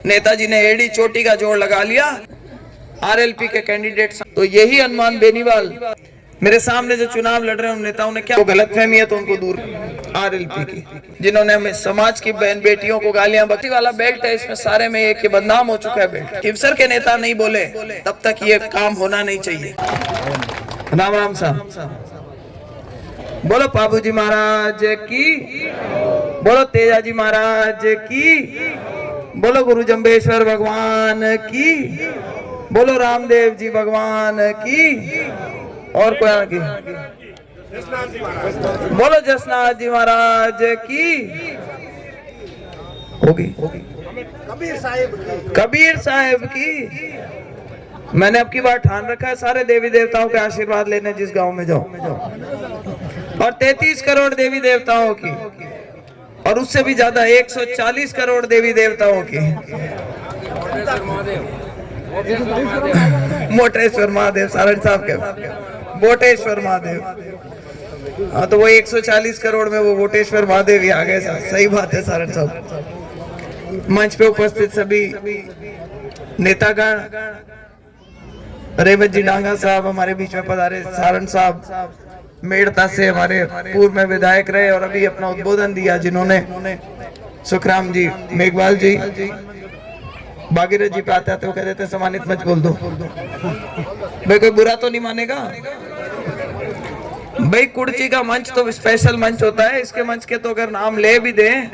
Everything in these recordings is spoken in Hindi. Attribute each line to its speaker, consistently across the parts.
Speaker 1: नेताजी ने एडी चोटी का जोड़ लगा लिया आरएलपी के कैंडिडेट। तो यही अनुमान बेनीवाल मेरे सामने जो चुनाव लड़ रहे हैं उन नेताओं ने क्या गलतफहमी है तो उनको दूर आरएलपी की, जिन्होंने हमें समाज की बहन बेटियों को गालियां बकती वाला बेल्ट है, इसमें सारे में एक बदनाम हो चुका है बेल्ट। किवसर के नेता नहीं बोले तब तक ये काम होना नहीं चाहिए। राम राम साहब, बोलो बाबूजी महाराज की, बोलो तेजाजी महाराज की, बोलो गुरु जम्बेश्वर भगवान की, बोलो रामदेव जी भगवान की, और कोई की, बोलो जसनाथ जी महाराज की होगी, कबीर साहिब की। मैंने अब की बार ठान रखा है सारे देवी देवताओं के आशीर्वाद लेने जिस गांव में जाओ, और 33 करोड़ देवी देवताओं की, और उससे भी ज्यादा 140 करोड़ देवी देवताओं की। मोटेश्वर महादेव, सारण साहब के बोटेश्वर महादेव, हाँ तो वो 140 करोड़ में वो बोटेश्वर महादेव ही आ गए। सही बात है सारण साहब। मंच पे उपस्थित सभी नेतागण, रेवत जी डांगा साहब हमारे बीच में पधारे, सारण साहब मेड़ता से हमारे पूर्व में विधायक रहे और अभी अपना उद्बोधन दिया, जिन्होंने सुखराम जी, मेघवाल जी, भागीरथ जी पे आते आते वो कह देते सम्मानित मत बोल दो भाई, कोई बुरा तो नहीं मानेगा भाई। कुर्ची का मंच तो स्पेशल मंच होता है, इसके मंच के तो अगर नाम ले भी दें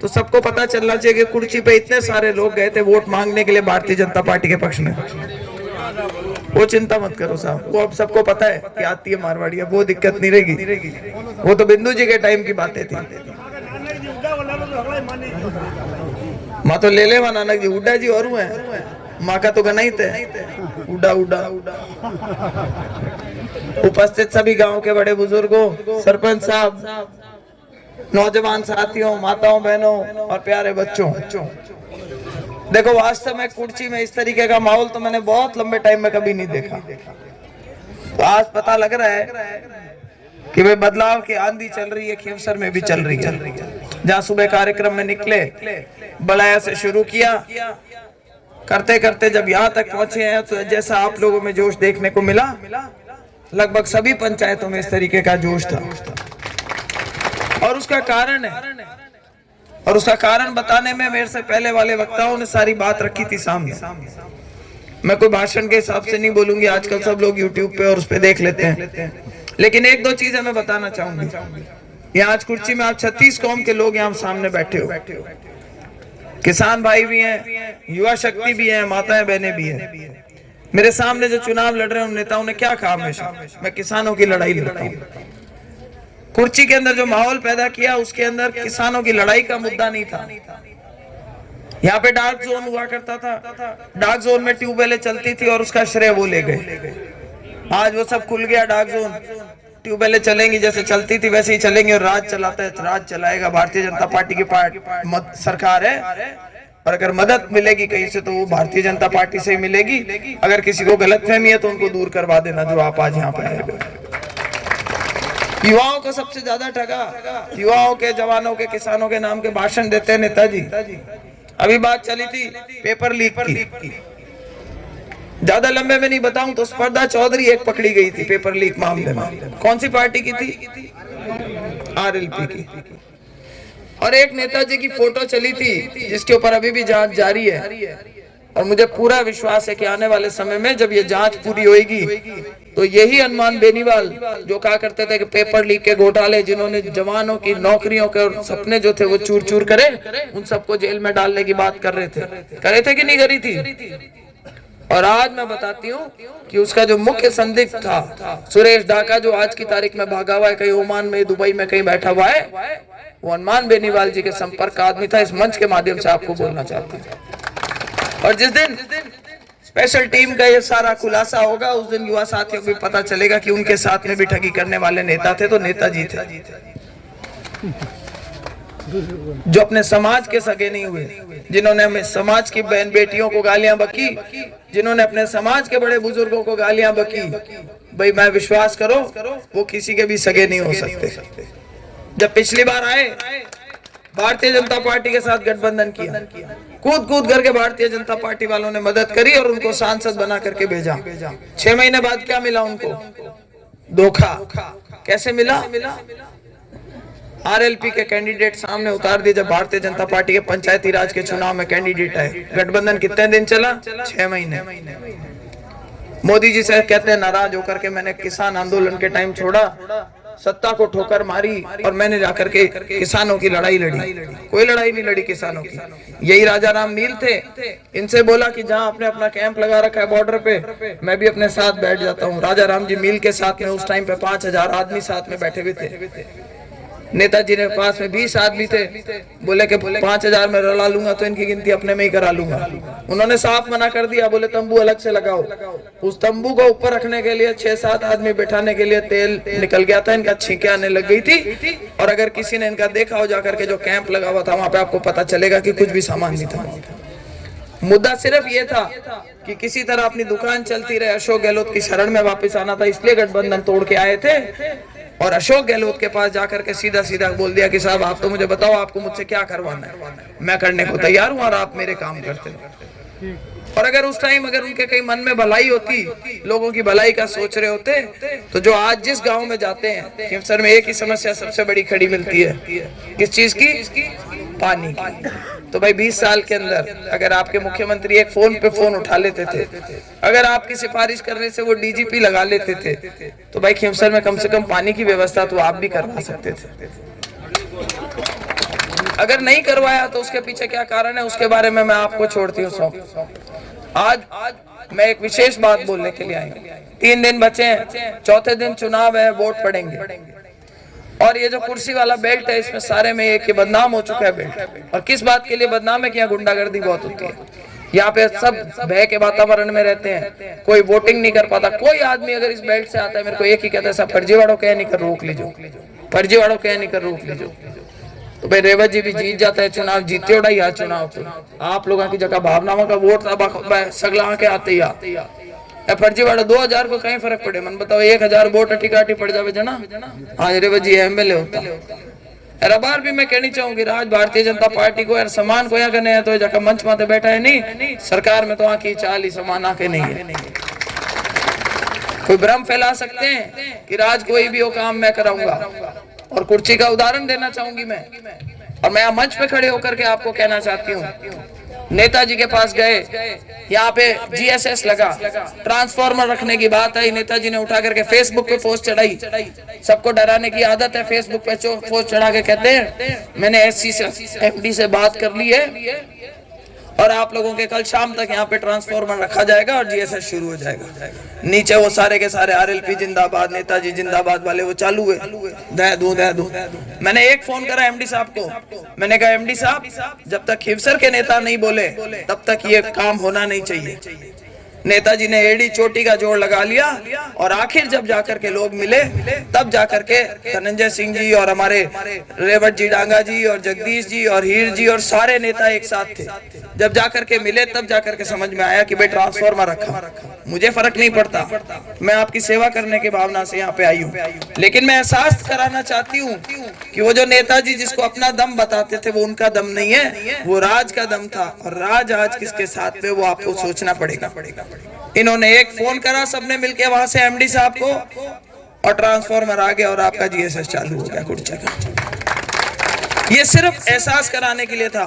Speaker 1: तो सबको पता चलना चाहिए कि कुर्ची पे इतने सारे लोग गए थे वोट मांगने के लिए भारतीय जनता पार्टी के पक्ष में। वो चिंता मत करो साहब, वो अब सबको पता है कि आती है मारवाड़ी, वो दिक्कत नहीं रहेगी। वो तो बिंदु जी के टाइम की बातें थी। माँ तो ले ले वहां नानक जी, उड्डा जी और है, माँ का तो गना ही थे, उड्डा उड्डा। उपस्थित सभी गांव के बड़े बुजुर्गों, सरपंच साहब, नौजवान साथियों, माताओं बहनों और प्यारे बच्चों, देखो वास्तव में कुर्सी में इस तरीके का माहौल तो मैंने बहुत लंबे टाइम में कभी नहीं देखा। तो आज पता लग रहा है कि भाई बदलाव की आंधी चल रही है, खीवसर में भी चल रही है। जहाँ सुबह कार्यक्रम में निकले, बलाया से शुरू किया, करते करते जब यहाँ तक पहुंचे हैं तो जैसा आप लोगों में जोश देखने को मिला, लगभग सभी पंचायतों में इस तरीके का जोश था। और उसका कारण है, और उसका कारण बताने में मेरे से पहले वाले वक्ताओं ने सारी बात रखी थी सामने। मैं कोई भाषण के हिसाब से नहीं बोलूंगी, आजकल सब लोग यूट्यूब पे और उस पे देख लेते हैं, लेकिन एक दो चीजें मैं बताना चाहूंगी। यहाँ आज कुर्सी में आप 36 कौम के लोग यहाँ सामने बैठे हो, किसान भाई भी हैं, युवा शक्ति भी है, माताएं बहनें भी हैं। मेरे सामने जो चुनाव लड़ रहे हैं उन नेताओं ने क्या कहा, हमेशा मैं किसानों की लड़ाई लड़ता हूँ। कुर्सी के अंदर जो माहौल पैदा किया उसके अंदर किसानों की लड़ाई का मुद्दा नहीं था। यहाँ पे डार्क जोन हुआ करता था, डार्क जोन में ट्यूबवेलें चलती थी और उसका श्रेय वो ले गए। आज वो सब खुल गया, डार्क जोन, ट्यूबवेलें चलेंगी जैसे चलती थी वैसे ही चलेंगी, और राज चलाता है, राज चलाएगा भारतीय जनता पार्टी की सरकार है। और अगर मदद मिलेगी कहीं से तो वो भारतीय जनता पार्टी से ही मिलेगी। अगर किसी को गलतफहमी है तो उनको दूर करवा देना, जो आप आज यहाँ पे आए। युवाओं को सबसे ज्यादा ठगा, युवाओं के, जवानों के, किसानों के नाम के भाषण देते हैं नेताजी। अभी बात चली थी पेपर लीक की, ज्यादा लंबे में नहीं बताऊं तो स्पर्धा चौधरी एक पकड़ी गई थी पेपर लीक मामले में। कौन सी पार्टी की थी? आरएलपी की। और एक नेताजी की फोटो चली थी जिसके ऊपर अभी भी जांच जारी है, और मुझे पूरा विश्वास है कि आने वाले समय में जब ये जांच पूरी होगी तो यही अनुमान बेनीवाल जो कहा करते थे कि पेपर लीक के घोटाले, जिन्होंने जवानों की नौकरियों के सपने जो थे वो चूर चूर करे, उन सबको जेल में डालने की बात कर रहे थे कि नहीं करी थी? और आज मैं बताती हूँ कि उसका जो मुख्य संदिग्ध था सुरेश डाका, जो आज की तारीख में भागा हुआ है, कहीं ओमान में, दुबई में कहीं बैठा हुआ है, वो अनुमान बेनीवाल जी के संपर्क का आदमी था। इस मंच के माध्यम से आपको बोलना चाहता हूँ। और जिस दिन स्पेशल टीम का ये सारा खुलासा होगा उस दिन युवा साथियों को भी पता चलेगा कि उनके साथ में भी ठगी करने वाले नेता थे तो नेताजी थे, जो अपने समाज के सगे नहीं हुए, जिन्होंने हमें समाज की बहन बेटियों को गालियां बकी, जिन्होंने अपने समाज के बड़े बुजुर्गों को गालियां बकी। भाई मैं विश्वास करो वो किसी के भी सगे नहीं हो सकते। जब पिछली बार आए भारतीय जनता पार्टी के साथ गठबंधन किया, कूद कूद करके भारतीय जनता पार्टी वालों ने मदद करी और उनको सांसद बना करके भेजा। 6 महीने बाद क्या मिला उनको? धोखा। कैसे मिला? आरएलपी के कैंडिडेट सामने उतार दिए। जब भारतीय जनता पार्टी के पंचायती राज के चुनाव में कैंडिडेट आए, गठबंधन कितने दिन चला? 6 महीने। मोदी जी से कहते हैं नाराज होकर के मैंने किसान आंदोलन के टाइम छोड़ा, सत्ता को ठोकर मारी और मैंने जाकर के किसानों की लड़ाई लड़ी। कोई लड़ाई नहीं लड़ी किसानों की। यही राजा राम मील थे, इनसे बोला कि जहां आपने अपना कैंप लगा रखा है बॉर्डर पे, मैं भी अपने साथ बैठ जाता हूँ। राजा राम जी मील के साथ में उस टाइम पे 5000 आदमी साथ में बैठे हुए थे। नेताजी ने पास में 20 आदमी थे, बोले कि 5000 में रला लूंगा तो इनकी गिनती अपने में ही करा लूंगा। उन्होंने साफ मना कर दिया, बोले तंबू अलग से लगाओ। उस तंबू को ऊपर रखने के लिए 6-7 आदमी बैठाने के लिए तेल निकल गया था, इनका छींके आने लग गई थी। और अगर किसी ने इनका देखा हो जाकर के जो कैंप लगा हुआ था वहां पे, आपको पता चलेगा कि कुछ भी सामान नहीं था। मुद्दा सिर्फ ये था कि किसी तरह अपनी दुकान चलती रहे, अशोक गहलोत की शरण में वापस आना था, इसलिए गठबंधन तोड़ के आए थे। और अशोक गहलोत के पास जाकर के सीधा सीधा बोल दिया कि साहब आप तो मुझे बताओ आपको मुझसे क्या करवाना है, मैं करने को तैयार हूं और आप मेरे काम करते हो। और अगर उस टाइम अगर उनके कहीं मन में भलाई होती, लोगों की भलाई का सोच रहे होते, तो जो आज जिस गांव में जाते हैं, खिमसर में एक ही समस्या सबसे बड़ी खड़ी मिलती है, किस चीज की? पानी की। तो भाई 20 साल के अंदर अगर आपके मुख्यमंत्री एक फोन पे फोन उठा लेते थे, अगर आपकी सिफारिश करने से वो डीजीपी लगा लेते थे, तो भाई खिमसर में कम से कम पानी की व्यवस्था तो आप भी करवा सकते थे। अगर नहीं करवाया तो उसके पीछे क्या कारण है, उसके बारे में मैं आपको छोड़ती हूँ। आज मैं एक विशेष बात बोलने के लिए आई हूँ। 3 दिन बचे हैं, चौथे दिन चुनाव है, वोट पड़ेंगे। और ये जो कुर्सी वाला बेल्ट है, इसमें सारे में एक बदनाम हो चुका है बेल्ट। और किस बात के लिए बदनाम है कि यहाँ गुंडागर्दी बहुत होती है। यहाँ पे सब भय के वातावरण में रहते हैं, कोई वोटिंग नहीं कर पाता। कोई आदमी अगर इस बेल्ट से आता है, मेरे को एक ही कहता है सब फर्जीवाड़ों कह नहीं कर रोक लीजिए, फर्जीवाड़ों कह नहीं कर रोक लीजिए। तो भाई रेवत जी भी जीत जाता है चुनाव, जीते उड़ा ही चुनाव। तो आप लोगों की जगह भावनाओं का वोट सगला के आते ही फर्जीवाड़ा 2000 को कहीं फर्क पड़े, मन बताओ 1000 वोट अटिकाटी पड़ जावे जना। आज रेवत जी एमएलए होता। अरे बार भी मैं कहनी चाहूंगी, आज भारतीय जनता पार्टी को यार समान को यहाँ करने है तो जगह मंच माते बैठा है नहीं, सरकार में तो आकी चाल ही समान आके नहीं है। कोई भ्रम फैला सकते हैं कि राज कोई भी वो काम मैं कराऊंगा। और कुर्सी का उदाहरण देना चाहूंगी मैं, और मैं मंच पे खड़े होकर के आपको कहना चाहती हूँ, नेताजी के पास गए, यहाँ पे जीएसएस लगा, ट्रांसफार्मर रखने की बात आई, नेताजी ने उठा करके फेसबुक पे पोस्ट चढ़ाई। सबको डराने की आदत है, फेसबुक पे पोस्ट चढ़ा के कहते हैं मैंने एससी से एमडी से बात कर ली है और आप लोगों के कल शाम तक यहाँ पे ट्रांसफार्मर रखा जाएगा और जीएसएस शुरू हो जाएगा। नीचे वो सारे के सारे आरएलपी जिंदाबाद, नेताजी जिंदाबाद वाले वो चालू है, दे दो। मैंने एक फोन करा एमडी साहब को, मैंने कहा एमडी साहब जब तक खिवसर के नेता नहीं बोले तब तक ये काम होना नहीं चाहिए। नेताजी ने एड़ी चोटी का जोड़ लगा लिया और आखिर जब जाकर के लोग मिले, तब जाकर के धनंजय सिंह जी और हमारे रेवत जी डांगा जी और जगदीश जी और हीर जी और सारे नेता एक साथ थे। जब जाकर के मिले तब जाकर के समझ में आया कि भाई ट्रांसफार्मर रखा, मुझे फर्क नहीं पड़ता, मैं आपकी सेवा करने की भावना से यहाँ पे आई हूँ। लेकिन मैं एहसास कराना चाहती हूँ कि वो जो नेताजी जिसको अपना दम बताते थे वो उनका दम नहीं है, वो राज का दम था। और राज आज किसके साथ में वो आपको सोचना पड़ेगा। इन्होंने एक फोन करा सबने मिलके वहां से एमडी साहब को और ट्रांसफार्मर आ गया और आपका जीएसएस चालू हो गया कुछ जगह। ये सिर्फ एहसास कराने के लिए था।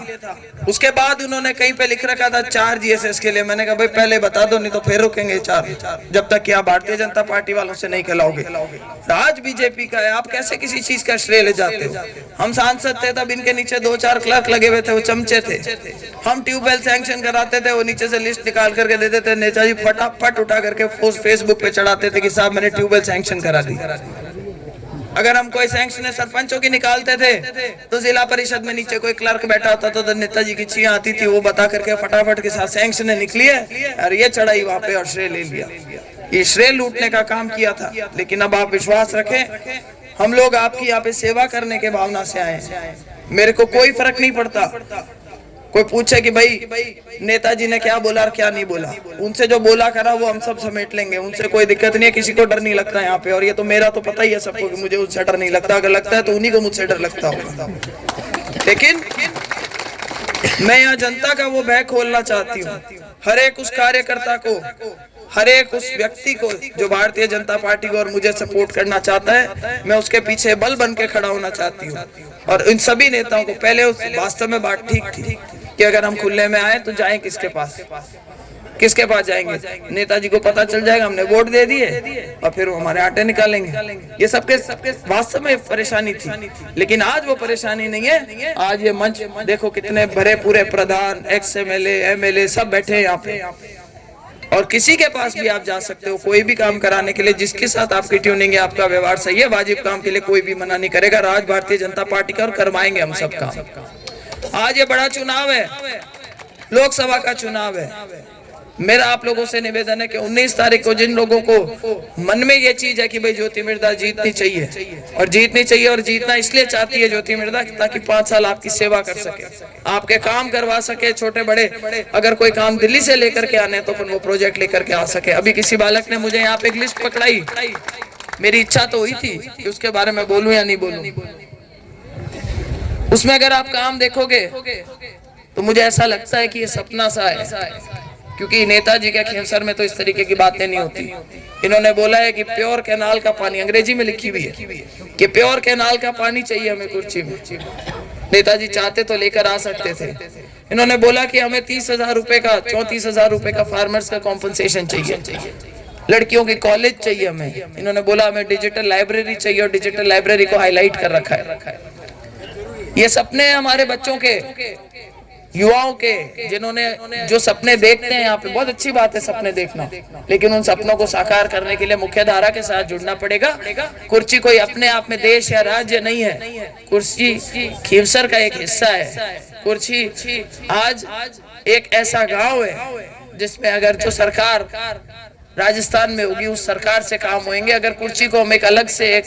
Speaker 1: उसके बाद उन्होंने कहीं पे लिख रखा था 4 जीएसएस के लिए। मैंने कहा भाई पहले बता दो, नहीं तो फिर रुकेंगे 4 जब तक कि आप भारतीय जनता पार्टी वालों से नहीं खिलाओगे। राज बीजेपी का है, आप कैसे किसी चीज का श्रेय ले जाते हो। हम सांसद थे तब इनके नीचे 2-4 क्लर्क लगे हुए थे, वो चमचे थे। हम ट्यूबवेल सैंक्शन कराते थे, वो नीचे से लिस्ट निकाल करके देते थे, नेताजी फटाफट उठा करके फेसबुक पे चढ़ाते थे कि साहब मैंने ट्यूबवेल सैंक्शन करा दी। अगर हम कोई सैंक्शन सरपंचों की निकालते थे तो जिला परिषद में नीचे कोई क्लर्क बैठा होता था, तो नेताजी की छिया आती थी, वो बता करके फटाफट के साथ सैंक्शन निकली है और ये चढ़ाई वहां पे और श्रेय ले लिया। ये श्रेय लूटने का काम किया था। लेकिन अब आप विश्वास रखें, हम लोग आपकी यहाँ पे सेवा करने के भावना से आए हैं। मेरे को कोई फर्क नहीं पड़ता कोई पूछे कि भाई नेताजी ने क्या बोला और क्या नहीं बोला, उनसे जो बोला करा वो हम सब समेट लेंगे, उनसे कोई दिक्कत नहीं है, किसी को डर नहीं लगता यहाँ पे। और ये तो मेरा तो पता ही है सबको कि मुझे उससे डर नहीं लगता, अगर लगता है तो उन्हीं को मुझसे डर लगता होगा। लेकिन मैं यहाँ जनता का वो भय खोलना चाहती हूँ। हर एक उस कार्यकर्ता को, हर एक उस व्यक्ति को जो भारतीय जनता पार्टी को और मुझे सपोर्ट करना चाहता है, मैं उसके पीछे बल बन के खड़ा होना चाहती हूँ। और इन सभी नेताओं को पहले उस वास्तव में बात ठीक थी कि अगर हम खुले में आए तो जाएं किसके पास, किसके पास जाएंगे? नेताजी को पता चल जाएगा हमने वोट दे दिए और फिर वो हमारे आटे निकालेंगे। ये सबके वास्तव में परेशानी थी, लेकिन आज वो परेशानी नहीं है। आज ये मंच देखो कितने भरे पूरे प्रधान, एक्स एमएलए, एमएलए सब बैठे हैं यहाँ पे, और किसी के पास भी आप जा सकते हो कोई भी काम कराने के लिए, जिसके साथ आपकी ट्यूनिंग है, आपका व्यवहार सही है, वाजिब काम के लिए कोई भी मना नहीं करेगा। राज भारतीय जनता पार्टी का और करवाएंगे हम सब काम। आज ये बड़ा चुनाव है, लोकसभा का चुनाव है। मेरा आप लोगों से निवेदन है कि 19 तारीख को जिन लोगों को मन में ये चीज है कि भाई ज्योति मिर्धा जीतनी चाहिए, और जीतनी चाहिए, और जीतना इसलिए चाहती है ज्योति मिर्धा ताकि 5 साल आपकी सेवा कर सके, आपके काम करवा सके, छोटे बड़े अगर कोई काम दिल्ली से लेकर के आने तो वो प्रोजेक्ट लेकर के आ सके। अभी किसी बालक ने मुझे यहाँ पे एक लिस्ट पकड़ाई, मेरी इच्छा तो हुई थी कि उसके बारे में बोलूं या नहीं बोलूं। उसमें अगर आप काम देखोगे तो मुझे ऐसा लगता है कि ये सपना सा है, क्योंकि नेताजी के खेमसर में तो इस तरीके की बातें नहीं होती। इन्होंने बोला है कि प्योर कैनाल का पानी, अंग्रेजी में लिखी हुई है कि प्योर कैनाल का पानी चाहिए हमें कुर्ची में। नेताजी चाहते तो लेकर आ सकते थे। इन्होंने बोला कि हमें 30,000 रुपए का, 34,000 रुपए का फार्मर्स का कॉम्पनसेशन चाहिए, लड़कियों की कॉलेज चाहिए हमें। इन्होंने बोला हमें डिजिटल लाइब्रेरी चाहिए, और डिजिटल लाइब्रेरी को हाईलाइट कर रखा है। ये सपने हमारे बच्चों के, युवाओं के, जिन्होंने जो सपने देखते हैं यहाँ पे, बहुत अच्छी बात है सपने देखना, लेकिन उन सपनों को साकार करने के लिए मुख्य धारा के साथ जुड़ना पड़ेगा। कुर्सी कोई अपने आप में देश या राज्य नहीं है, कुर्सी खेमसर का एक हिस्सा है। कुर्सी आज एक ऐसा गांव है जिसमें अगर जो सरकार राजस्थान में होगी उस सरकार से काम होंगे। अगर कुर्सी को हम एक अलग से एक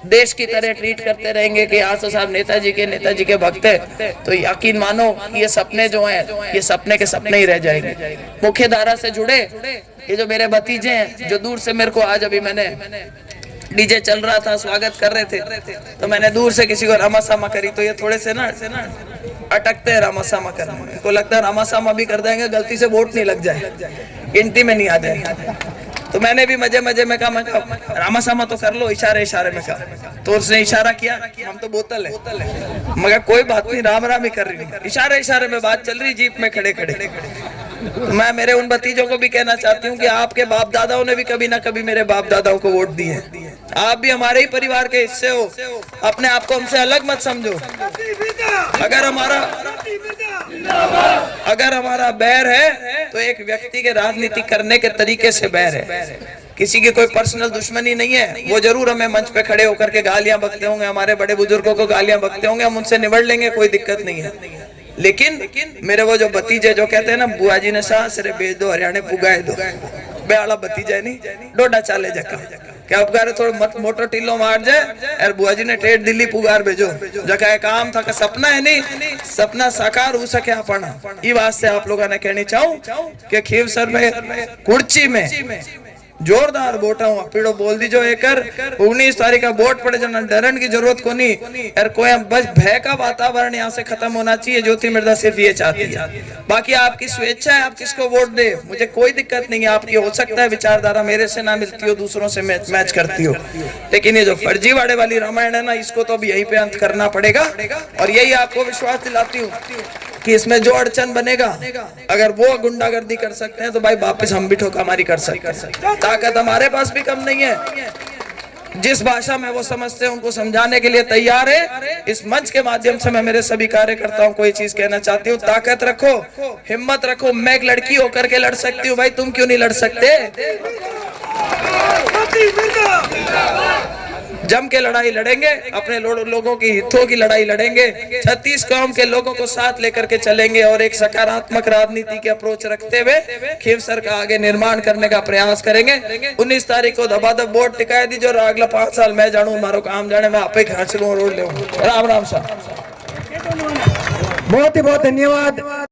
Speaker 1: देश की तरह ट्रीट करते रहेंगे कि यहाँ तो साहब नेताजी के भक्त है, तो यकीन मानो ये सपने जो हैं ये सपने के सपने ही रह जाएंगे। मुख्य धारा से जुड़े ये जो मेरे भतीजे हैं, जो दूर से मेरे को, आज अभी मैंने डीजे चल रहा था, स्वागत कर रहे थे, तो मैंने दूर से किसी को रामासामा करी, तो ये थोड़े से ना अटकते हैं रामासामा करने में। इनको लगता है रामासामा भी कर देंगे, गलती से वोट नहीं लग जाए, गिनती में नहीं आ जाए। तो मैंने भी मजे मजे में कहा रामासामा तो कर लो, इशारे इशारे में कहा। तो उसने इशारा किया, हम तो बोतल है, मगर कोई बात नहीं, राम राम ही कर रही हूँ। इशारे इशारे में बात चल रही, जीप में खड़े खड़े। तो मैं मेरे उन भतीजों को भी कहना चाहती हूँ कि आपके बाप दादाओं ने भी कभी ना कभी मेरे बाप दादाओं को वोट दिए, आप भी हमारे ही परिवार के हिस्से हो, अपने आप को हमसे अलग मत समझो। अगर हमारा बैर है तो एक व्यक्ति के राजनीति करने के तरीके से बैर है, किसी की कोई पर्सनल दुश्मनी नहीं है। वो जरूर हमें मंच पे खड़े होकर के गालियां बकते होंगे, हमारे बड़े बुजुर्गों को गालियां बकते होंगे, हम उनसे निबड़ लेंगे, कोई दिक्कत नहीं है। लेकिन मेरे वो जो भतीजे जो कहते हैं ना, बुआ जी ने सास रे भेज दो, हरियाणा पुगाए दो, बेड़ा भतीजा नहीं डोडा चाले जका क्या उपगारे थोड़ा मत मोटो टीलो मार जाए, और बुआ जी ने टेट दिल्ली पुगार भेजो जका काम था का सपना है नहीं, सपना साकार हो सके अपना। ये बात से आप लोगों ने कहनी चाहूँ कि खेमसर में कुर्ची में जोरदार वोट पीड़ो बोल दीजो एकर 19 तारीख का वोट पड़े, जना डरन की जरूरत को नहीं, यार कोई बस भय का वातावरण यहाँ से खत्म होना चाहिए। ज्योति मिर्धा सिर्फ ये चाहती है, बाकी आपकी स्वेच्छा है, आप किसको वोट दे, मुझे कोई दिक्कत नहीं है। आपकी हो सकता है विचारधारा मेरे से ना मिलती हो, दूसरों से मैच करती हो, लेकिन ये जो फर्जीवाड़े वाली रामायण है ना, इसको तो अब यहीं पे अंत करना पड़ेगा। और यही आपको विश्वास दिलाती हूँ कि इसमें जो अड़चन बनेगा, अगर वो गुंडागर्दी कर सकते हैं तो भाई वापस हम भी ठोकामारी कर सकते हैं। ताकत हमारे पास भी कम नहीं है, जिस भाषा में वो समझते हैं उनको समझाने के लिए तैयार है। इस मंच के माध्यम से मैं मेरे सभी कार्यकर्ताओं को ये चीज कहना चाहती हूँ, ताकत रखो, हिम्मत रखो। मैं एक लड़की होकर के लड़ सकती हूँ, भाई तुम क्यों नहीं लड़ सकते? जम के लड़ाई लड़ेंगे, अपने लोगों की हितों की लड़ाई लड़ेंगे, 36 कौम के लोगों को साथ लेकर के चलेंगे, और एक सकारात्मक राजनीति की अप्रोच रखते हुए खेमसर का आगे निर्माण करने का प्रयास करेंगे। 19 तारीख को दबादब वोट टिकाए दीजिए, और अगला 5 साल मैं जानू, मारो काम जाने, मैं आपे खांच लूं, रोड ले। राम राम साहब,
Speaker 2: बहुत ही बहुत धन्यवाद।